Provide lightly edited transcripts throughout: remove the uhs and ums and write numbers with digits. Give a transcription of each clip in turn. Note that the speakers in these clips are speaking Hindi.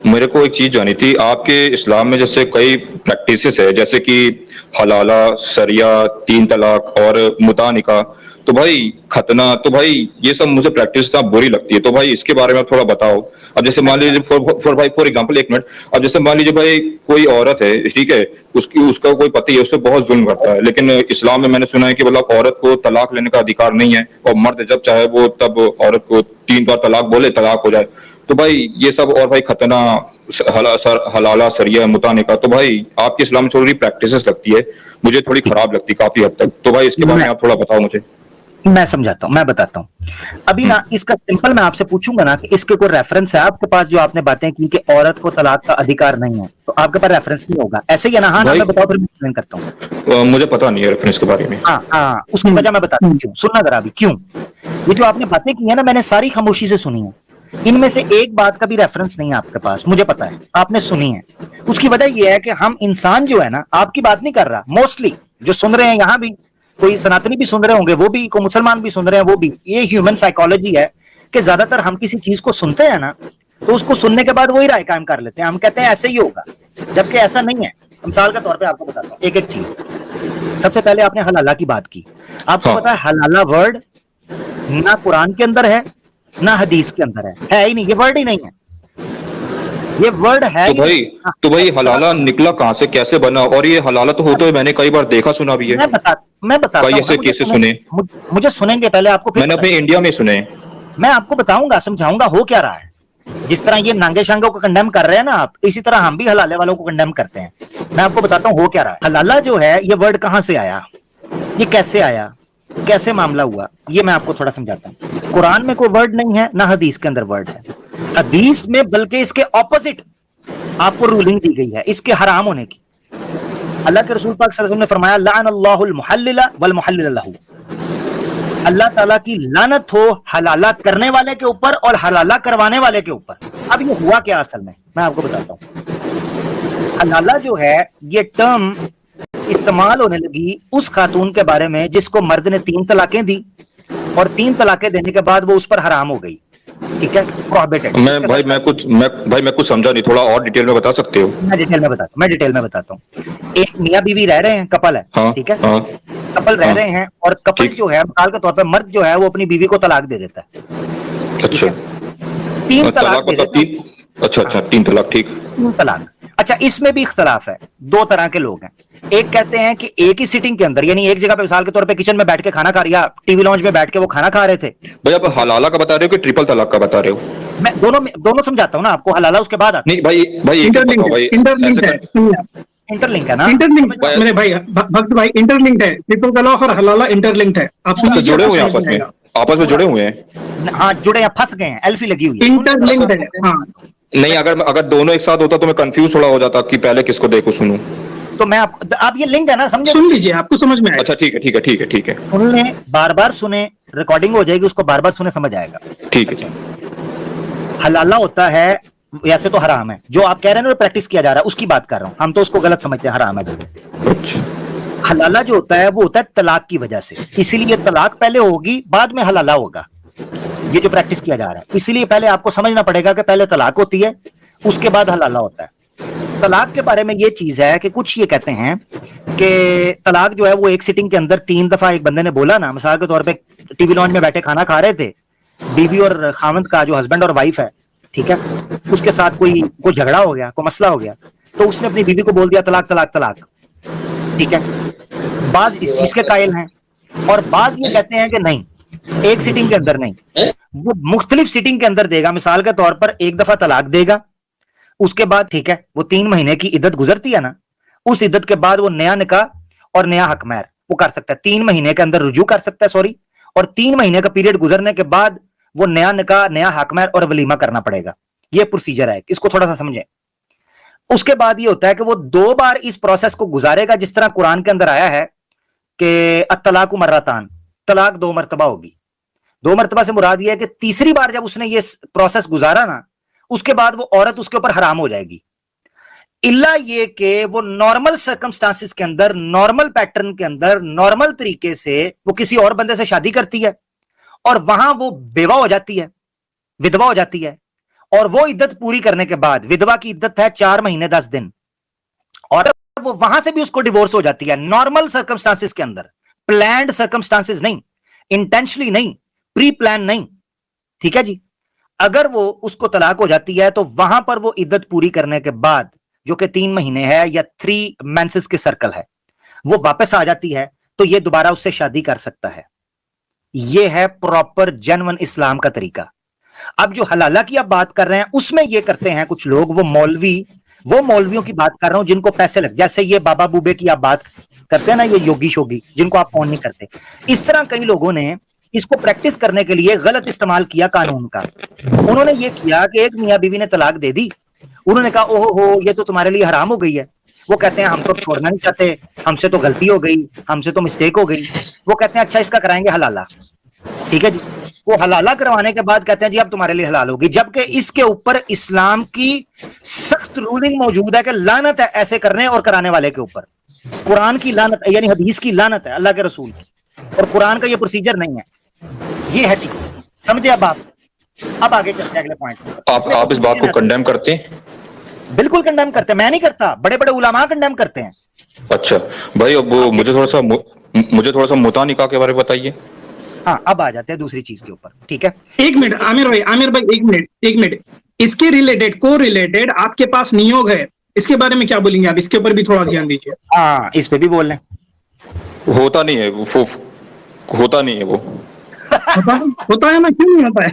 मेरे को एक चीज जानी थी आपके इस्लाम में। जैसे कई प्रैक्टिसेस है, जैसे कि हलाला, सरिया, तीन तलाक और मुता निकाह। तो भाई खतना, तो भाई ये सब मुझे प्रैक्टिस ना बुरी लगती है। तो भाई इसके बारे में थोड़ा बताओ। अब जैसे मान लीजिए, अच्छा। फॉर एग्जांपल, एक मिनट। अब जैसे मान लीजिए भाई कोई औरत है, ठीक है, उसकी उसका कोई पति है, उस पर बहुत जुल्म करता है, लेकिन इस्लाम में मैंने सुना है कि मतलब औरत को तलाक लेने का अधिकार नहीं है, और मर्द जब चाहे वो तब औरत को 3 बार तलाक बोले, तलाक हो जाए। तो भाई ये सब, और भाई खतना, हलाला, सरिया, मुताने का, तो भाई आपके इस्लाम में थोड़ी प्रैक्टिसेस लगती है, मुझे थोड़ी ठीक। खराब लगती काफी हद तक। तो भाई इसके बारे मैं में आप थोड़ा बताओ मुझे। मैं समझाता हूं, मैं बताता हूं। अभी हम्म। ना इसका सिंपल मैं आपसे पूछूंगा ना कि इसके कोई रेफरेंस है आपके पास, जो आपने बातें की कि औरत को तलाक का अधिकार नहीं है, तो आपके पास रेफरेंस नहीं होगा, ऐसे ही है ना? हाँ ना? भाई मैं बताओ, फिर मैं एक्सप्लेन करता हूँ। मुझे पता नहीं है रेफरेंस के बारे में। हाँ हाँ, उसकी वजह मैं बताता हूँ क्यों। सुनना जरा अभी क्यों। ये जो आपने बातें की है ना, मैंने सारी खामोशी से सुनी है। इनमें से एक बात का भी रेफरेंस नहीं है आपके पास, मुझे पता है, आपने सुनी है। उसकी वजह यह है कि हम इंसान जो है ना, आपकी बात नहीं कर रहा, मोस्टली जो सुन रहे हैं यहां भी, कोई सनातनी भी सुन रहे होंगे वो भी, कोई मुसलमान भी सुन रहे हैं वो भी, ये ह्यूमन साइकोलॉजी है कि ज्यादातर हम किसी चीज को सुनते हैं ना, तो उसको सुनने के बाद वही राय कायम कर लेते हैं, हम कहते हैं ऐसे ही होगा, जबकि ऐसा नहीं है। मिसाल के तौर पे आपको बताता हूँ एक एक चीज। सबसे पहले आपने हलाला की बात की। आपको हाँ। पता है हलाला वर्ड ना कुरान के अंदर है ना हदीस के अंदर है ही नहीं, ये वर्ड ही नहीं है, ये वर्ड है तो ही भाई नहीं। हाँ, तो भाई जरा हलाला निकला कहाँ से, कैसे बना? और ये हलाला तो होते हुए मैंने कई बार देखा सुना भी है, मैं बता मैं बताता कई हूं ना, ऐसे केसेस सुने। मुझे सुनेंगे पहले, आपको फिर मैंने अपने बताएंगे। इंडिया में सुने हैं। मैं आपको बताऊंगा, समझाऊंगा हो क्या रहा है। जिस तरह ये नांगे शांगों को कंडेम कर रहे हैं ना आप, इसी तरह हम भी हलाले वालों को कंडेम करते हैं। मैं आपको बताता हूं हो क्या रहा है। हलाला जो है ये वर्ड कहां से आया, ये कैसे आया, कैसे मामला हुआ, ये मैं आपको थोड़ा समझाता हूं। कुरान में कोई वर्ड नहीं है ना हदीस के अंदर वर्ड है। हदीस में बल्कि इसके ऑपोजिट आपको रूलिंग दी गई है इसके हराम होने की। अल्लाह के रसूल पाक सल्लल्लाहु अलैहि वसल्लम ने फरमाया लानल्लाहुल मुहल्लिला वल मुहल्लिल लहू, अल्लाह ताला की लानत हो हलाला करने वाले के ऊपर और हलाला करवाने वाले के ऊपर। अब ये हुआ क्या असल में, मैं आपको बताता हूं। हलाला जो है ये टर्म इस्तेमाल होने लगी उस खातून के बारे में जिसको मर्द ने 3 तलाकें दी, और 3 तलाकें देने के बाद वो उस पर हराम हो गई, ठीक है, प्रोहिबिटेड, उसके साथ शादी। भाई मैं कुछ समझा नहीं, थोड़ा और डिटेल में बता सकते हो? मैं डिटेल में बताता हूँ। एक मियाँ बीवी रह रहे हैं, कपल है, हाँ। ठीक है, हाँ। कपल रह हाँ। रहे हैं, और कपल ठीक। जो है मिसाल के तौर पर मर्द जो है वो अपनी बीवी को तलाक दे देता है, ठीक अच्छा। है, 3 तलाक तलाक दे मतलब देता है। तीन? अच्छा हाँ, अच्छा, 3 तलाक, ठीक। 3 तलाक। अच्छा, इसमें भी इख्तलाफ है, 2 तरह के लोग हैं। एक कहते हैं कि एक ही सिटिंग के अंदर, यानी एक जगह पे मिसाल के तौर पे किचन में बैठ के खाना खा रहा, टीवी लॉन्च में बैठ के वो खाना खा रहे थे, भाई आप ठीक है। हलाला का बता रहे हो कि ट्रिपल तलाक का बता रहे हो? मैं दोनों दोनों समझाता हूं ना आपको, हलाला उसके बाद आता नहीं भाई, भाई एक एक इंटरलिंक्ड बताओ है, भाई। ऐसे इंटरलिंक्ड है, कर। सुनिए आप। है। इंटरलिंक है ना, इंटरलिंक्ड समझ रहा हूं। मेरे भाई, भक्त भाई, इंटरलिंक्ड है, ट्रिपल तलाक और हलाला इंटरलिंक्ड है, आप सुन अच्छा, लीजिए, जुड़े आपको हुए हैं समझ आपस में में? आएगा। आपस में पूरा जुड़े हुए हैं? हाँ, जुड़े हैं, फंस गए हैं, एल्फी लगी हुई है, सुन ले जरा इंटरलिंक्ड बात। है, हाँ। नहीं, अगर अगर दोनों एक साथ होता तो मैं कंफ्यूज थोड़ा हो जाता कि पहले किसको देखूं सुनूं। तो मैं आप ये लिंक है ना, समझे सुन नहीं? लीजिए, आपको समझ में अच्छा आएगा। ठीक है, ठीक है, ठीक है, ठीक है। सुन ले, बार बार सुने, रिकॉर्डिंग हो जाएगी, उसको बार बार सुने, समझ आएगा। ठीक है, अच्छा, ठीक। हलाला होता है, वैसे तो हराम है, जो आप कह रहे हैं ना प्रैक्टिस किया जा रहा है उसकी बात कर रहा हूं, हम तो उसको गलत समझते हैं, हराम है जो। अच्छा। हलाला जो होता है वो होता है तलाक की वजह से, इसीलिए तलाक पहले होगी बाद में हलाला होगा, ये जो प्रैक्टिस किया जा रहा है। इसीलिए पहले आपको समझना पड़ेगा कि पहले तलाक होती है, उसके बाद हलाला होता है। तलाक के बारे में ये चीज है कि कुछ ये कहते हैं कि तलाक जो है वो एक सिटिंग के अंदर 3 दफा, एक बंदे ने बोला ना, मिसाल के तौर पे टीवी लॉन्च में बैठे खाना खा रहे थे, बीवी और खामंद का, जो हस्बैंड और वाइफ है, ठीक है, उसके साथ कोई कोई झगड़ा हो गया, कोई मसला हो गया, तो उसने अपनी बीवी को बोल दिया तलाक तलाक तलाक, ठीक है। बाज इस चीज के कायल हैं, और बाज ये कहते हैं कि नहीं, एक सिटिंग के अंदर नहीं, वो मुख्तलिफ सिटिंग के अंदर देगा। मिसाल के तौर पर एक दफा तलाक देगा, उसके बाद ठीक है वो 3 महीने की इद्दत गुजरती है ना, उस इद्दत के बाद वो नया निकाह और नया हकमैर वो कर सकता है, 3 महीने के अंदर रुजू कर सकता है, सॉरी, और 3 महीने का पीरियड गुजरने के बाद वो नया निकाह, नया हकमैर और वलीमा करना पड़ेगा। ये प्रोसीजर है, इसको थोड़ा सा समझें। उसके बाद ये होता है कि वो 2 बार इस प्रोसेस को गुजारेगा, जिस तरह कुरान के अंदर आया है कि अत्तलाकु मर्रतान, तलाक 2 मरतबा होगी। 2 मरतबा से मुराद ये है कि तीसरी बार जब उसने ये प्रोसेस गुजारा ना, उसके बाद वो औरत उसके ऊपर हराम हो जाएगी, इल्ला ये कि वो नॉर्मल सर्कमस्टांसिस के अंदर, नॉर्मल पैटर्न के अंदर, नॉर्मल तरीके से वो किसी और बंदे से शादी करती है, और वहां वो बेवा हो जाती है, विधवा हो जाती है, और वो इद्दत पूरी करने के बाद, विधवा की इद्दत है 4 महीने 10 दिन, और वो वहां से भी उसको डिवोर्स हो जाती है नॉर्मल सर्कमस्टांसिस के अंदर, प्लान्ड सर्कमस्टांसिस नहीं, इंटेंशनली नहीं, प्री प्लान नहीं, ठीक है जी। अगर वो उसको तलाक हो जाती है तो वहां पर वो इद्दत पूरी करने के बाद, जो कि 3 महीने है या 3 मेंसेस के सर्कल है, वो वापस आ जाती है, तो ये दोबारा उससे शादी कर सकता है। ये है प्रॉपर जेन्युइन इस्लाम का तरीका। अब जो हलाला की आप बात कर रहे हैं, उसमें ये करते हैं कुछ लोग, वो मौलवियों की बात कर रहा हूं जिनको पैसे लग, जैसे ये बाबा बूबे की आप बात करते हैं ना, ये योगी शोगी जिनको आप फोन नहीं करते, इस तरह कई लोगों ने इसको प्रैक्टिस करने के लिए गलत इस्तेमाल किया कानून का। उन्होंने ये किया कि एक मियां बीवी ने तलाक दे दी, उन्होंने कहा ओहो हो ये तो तुम्हारे लिए हराम हो गई है। वो कहते हैं हम तो छोड़ना नहीं चाहते, हमसे तो गलती हो गई, हमसे तो मिस्टेक हो गई। वो कहते हैं अच्छा इसका कराएंगे हलाला, ठीक है जी। वो हलाला करवाने के बाद कहते हैं जी अब तुम्हारे लिए हलाल होगी, जबकि इसके ऊपर इस्लाम की सख्त रूलिंग मौजूद है कि लानत है ऐसे करने और कराने वाले के ऊपर। कुरान की लानत है, यानी हदीस की लानत है, अल्लाह के रसूल की, और कुरान का ये प्रोसीजर नहीं है। ये है चीज, समझे अब आप। अब आगे चलते हैं अगले पॉइंट पे। आप इस बात को कंडेम करते हैं? बिल्कुल कंडेम करते हैं, मैं नहीं करता, बड़े बड़े उलमा कंडेम करते हैं। अच्छा भाई, अब मुझे थोड़ा सा मुता निकाह के बारे में बताइए। हाँ, अब आ जाते हैं दूसरी चीज के ऊपर, ठीक है। एक मिनट आमिर भाई एक मिनट, इसके रिलेटेड को रिलेटेड आपके पास नियोग है, इसके बारे में क्या बोलेंगे आप? इसके ऊपर भी थोड़ा ध्यान दीजिए। हाँ, इस पे भी बोल लें। होता नहीं है वो, होता है ना, क्यों नहीं होता है?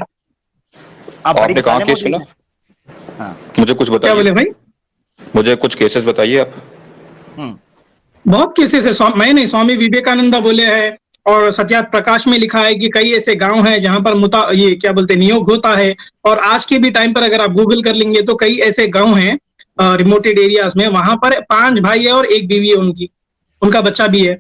आपने कहाँ केस सुना? हाँ। मुझे कुछ बताइए। क्या बोले भाई? मुझे कुछ केसेस बताइए आप। बहुत केसेस है, मैं नहीं, स्वामी विवेकानंदा बोले हैं, और सत्यार्थ प्रकाश में लिखा है कि कई ऐसे गांव हैं जहां पर ये क्या बोलते हैं, नियोग होता है। और आज के भी टाइम पर अगर आप गूगल कर लेंगे तो कई ऐसे गांव हैं रिमोटेड एरियाज में, वहां पर 5 भाई है और 1 बीवी है, उनका बच्चा भी है।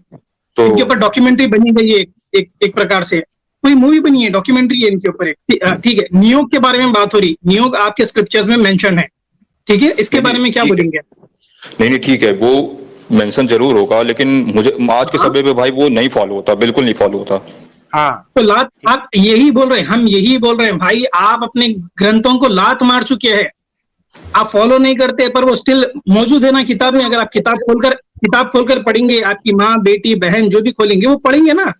तो इनके ऊपर डॉक्यूमेंट्री बनी गई है, एक प्रकार से कोई मूवी बनी है, डॉक्यूमेंट्री है इनके ऊपर। ठीक है, नियोग के बारे में बात हो रही, नियोग आपके स्क्रिप्चर्स में मेंशन है, ठीक है, इसके बारे में क्या बोलेंगे? नहीं ठीक है, वो मेंशन जरूर होगा, लेकिन मुझे आज के समय पे भाई वो नहीं फॉलो होता, बिल्कुल नहीं फॉलो होता। हाँ, तो लात, आप यही बोल रहे हैं, हम यही बोल रहे हैं भाई, आप अपने ग्रंथों को लात मार चुके हैं, आप फॉलो नहीं करते, पर वो स्टिल मौजूद है ना किताब में। अगर आप किताब खोलकर पढ़ेंगे, आपकी माँ, बेटी, बहन जो भी खोलेंगे वो पढ़ेंगे ना,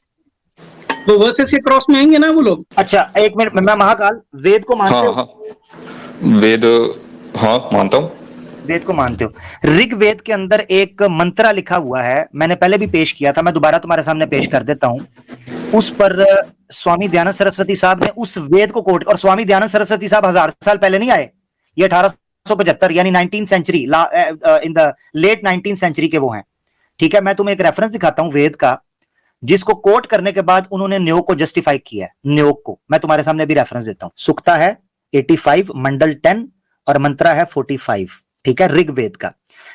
तो वर्सेस के क्रॉस में आएंगे ना वो लोग। अच्छा एक मिनट, मैं महाकाल वेद को मानते हो? हाँ, वेद, हाँ मानता हूँ। वेद को मानते हो? ऋग्वेद के अंदर एक मंत्रा लिखा हुआ है, मैंने पहले भी पेश किया था, मैं दोबारा तुम्हारे सामने पेश कर देता हूं। उस पर स्वामी दयानंद सरस्वती साहब ने उस वेद को कोट, और स्वामी दयानंद सरस्वती साहब 1000 साल पहले नहीं आए, ये 1875 यानी 19th century, in the late 19th century के वो हैं, ठीक है। मैं तुम्हें एक रेफरेंस दिखाता हूं वेद का, जिसको कोट करने के बाद उन्होंने न्योग को जस्टिफाई किया है। न्योग को मैं तुम्हारे सामने भी रेफरेंस देता हूं। सुक्ता है 85, मंडल 10 और मंत्रा है 45, ठीक है, ऋग्वेद का।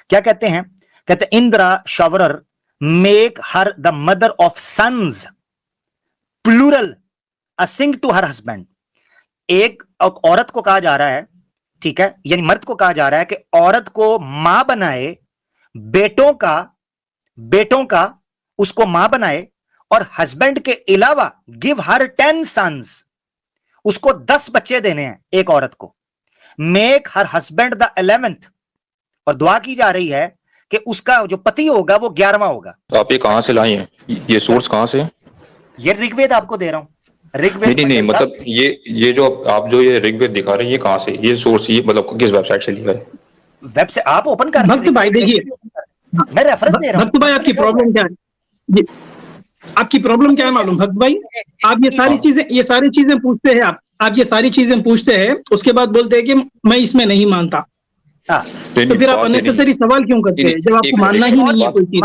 क्या कहते हैं? कहते Indra showerer make her the mother of sons plural असिंग टू हर हस्बैंड। एक औरत को कहा जा रहा है, ठीक है, यानी मर्द को कहा जा रहा है कि औरत को मां बनाए, बेटों का उसको मां बनाए, और हस्बैंड के अलावा गिव हर 10 सन्स, उसको 10 बच्चे देने हैं एक औरत को। Make her husband the 11th, और दुआ की जा रही है कि उसका जो पति होगा वो 11वां होगा। तो आप ये कहां से लाए हैं, ये सोर्स कहां से है? ये ऋग्वेद आपको दे रहा हूं, ऋग्वेद। नहीं मतलब ये जो आप जो ये ऋग्वेद दिखा रहे हैं, ये कहां से, ये सोर्स, ये मतलब किस वेबसाइट से लिखा है? वेबसाइट आप ओपन कर, भक्त भाई देखिए, मैं रेफरेंस दे रहा हूं। भक्त भाई आपकी प्रॉब्लम क्या है? आपकी प्रॉब्लम क्या है मालूम भक्त भाई? आप ये सारी चीजें पूछते हैं, आप ये सारी चीजें पूछते हैं, उसके बाद बोलते हैं कि मैं इसमें नहीं मानता। तो फिर आप अननेसेसरी सवाल क्यों करते हैं जब आपको मानना ही नहीं है कोई चीज?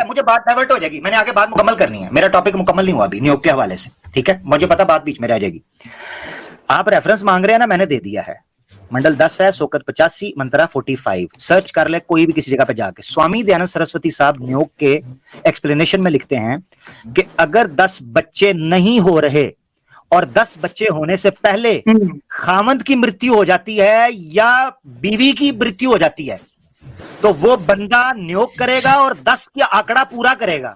मुझे बात डाइवर्ट हो जाएगी, मैंने आगे बात मुकम्मल करनी है, मेरा टॉपिक मुकम्मल नहीं हुआ अभी नियोग के हवाले से, ठीक है, मुझे पता बात बीच में रह जाएगी। आप रेफरेंस मांग रहे हैं ना, मैंने दे दिया है, मंडल 10 है, सोकत 85, मंत्रा 45, सर्च कर ले कोई भी किसी जगह पे जाके। स्वामी दयानंद सरस्वती साहब नियोग के एक्सप्लेनेशन में लिखते हैं कि अगर 10 बच्चे नहीं हो रहे और 10 बच्चे होने से पहले खामंद की मृत्यु हो जाती है या बीवी की मृत्यु हो जाती है, तो वो बंदा नियोग करेगा और 10 का आंकड़ा पूरा करेगा,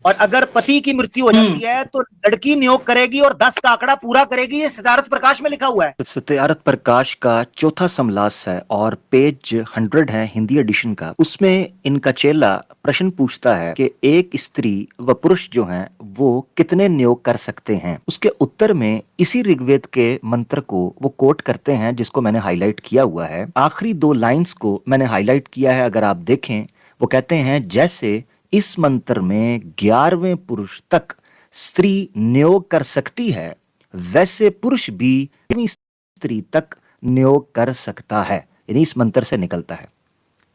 और अगर पति की मृत्यु हो जाती है तो लड़की नियोग करेगी और 10 का आंकड़ा पूरा करेगी। ये सत्यार्थ प्रकाश में लिखा हुआ है। सत्यार्थ प्रकाश का चौथा समलास है और पेज 100 है हिंदी एडिशन का। उसमें इनका चेला प्रश्न पूछता है कि एक स्त्री व पुरुष जो हैं वो कितने नियोग कर सकते हैं। उसके उत्तर में इसी ऋग्वेद के मंत्र को वो कोट करते हैं जिसको मैंने हाईलाइट किया हुआ है। आखिरी 2 लाइंस को मैंने हाईलाइट किया है, अगर आप देखें वो कहते हैं जैसे इस मंत्र में 11वें पुरुष तक स्त्री नियोग कर सकती है वैसे पुरुष भी 11वीं स्त्री तक नियोग कर सकता है, यानी इस मंत्र से निकलता है।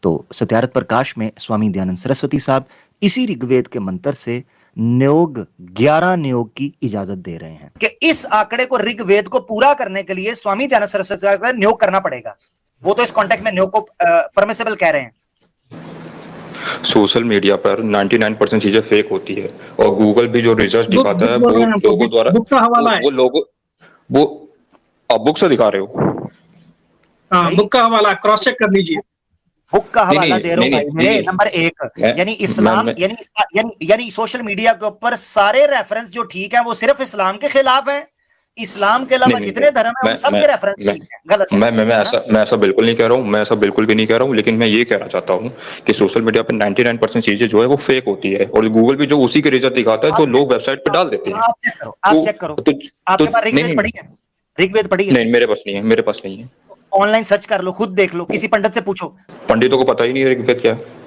तो सत्यार्थ प्रकाश में स्वामी दयानंद सरस्वती साहब इसी ऋग्वेद के मंत्र से नियोग 11 नियोग की इजाजत दे रहे हैं कि इस आंकड़े को ऋग्वेद को पूरा करने के लिए स्वामी दयानंद सरस्वती साहब को नियोग करना पड़ेगा। वो तो इस कॉन्टेक्स्ट में नियोग को परमिसेबल कह रहे हैं। सोशल मीडिया पर 99% चीजें फेक होती है और गूगल भी जो रिसर्च दिखाता है वो लोगों द्वारा बुक का हवाला है। वो लोगों वो आप बुक से दिखा रहे हो? हाँ, बुक का हवाला क्रॉस चेक कर लीजिए। बुक का हवाला दे रहा हूं भाई। नंबर 1 यानी इस्लाम यानी सोशल मीडिया के ऊपर सारे रेफरेंस जो ठीक है वो सिर्फ इस्लाम के खिलाफ है। इस्लाम के अलावा जितने धर्म है उन सब के रेफरेंस ठीक है। गलत है। मैं ऐसा बिल्कुल नहीं कह रहा हूँ, मैं ऐसा बिल्कुल भी नहीं कह रहा हूँ, लेकिन मैं ये कहना चाहता हूँ कि सोशल मीडिया पर 99% चीजें जो है वो फेक होती है और गूगल भी जो उसी के रिजल्ट दिखाता है तो लोग वेबसाइट पे डाल देते हैं। आप चेक करो। आपके पास ऋग्वेद पढ़ी है? ऋग्वेद पढ़ी है? नहीं, मेरे पास नहीं है। ऑनलाइन सर्च कर लो, खुद देख लो, किसी पंडित से पूछो। पंडितों को पता ही नहीं है ऋग्वेद क्या है।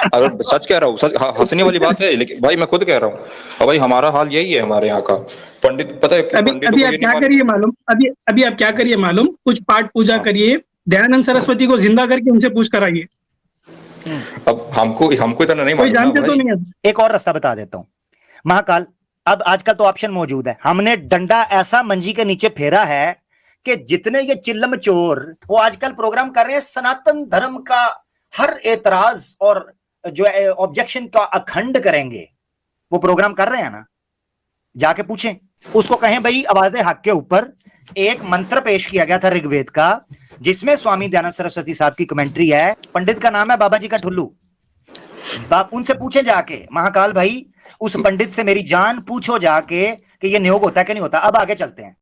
अगर सच कह रहा हूँ, सच हंसने वाली बात है, लेकिन भाई मैं खुद कह रहा हूँ। और भाई हमारा हाल यही है हमारे यहाँ का। पंडित पता है अभी आप क्या करिए मालूम, अभी आप क्या करिए मालूम, कुछ पाठ पूजा करिए, दयानंद सरस्वती को जिंदा करके उनसे पूछ कर आइए। अब हमको इतना नहीं कोई जानते तो नहीं है। एक और रास्ता बता देता हूँ। महाकाल, अब आजकल तो ऑप्शन मौजूद है। हमने डंडा ऐसा मंजी के नीचे फेरा है कि जितने ये चिल्लम चोर वो आजकल प्रोग्राम कर रहे हैं सनातन धर्म का हर एतराज और जो ऑब्जेक्शन का अखंड करेंगे, वो प्रोग्राम कर रहे हैं ना। जाके पूछें उसको, कहें भाई आवाज़े हक के ऊपर एक मंत्र पेश किया गया था ऋग्वेद का जिसमें स्वामी दयानंद सरस्वती साहब की कमेंट्री है। पंडित का नाम है बाबा जी का ठुल्लू। उनसे पूछे जाके, महाकाल भाई उस पंडित से मेरी जान पूछो जाके कि ये नियोग होता है कि नहीं होता। अब आगे चलते हैं।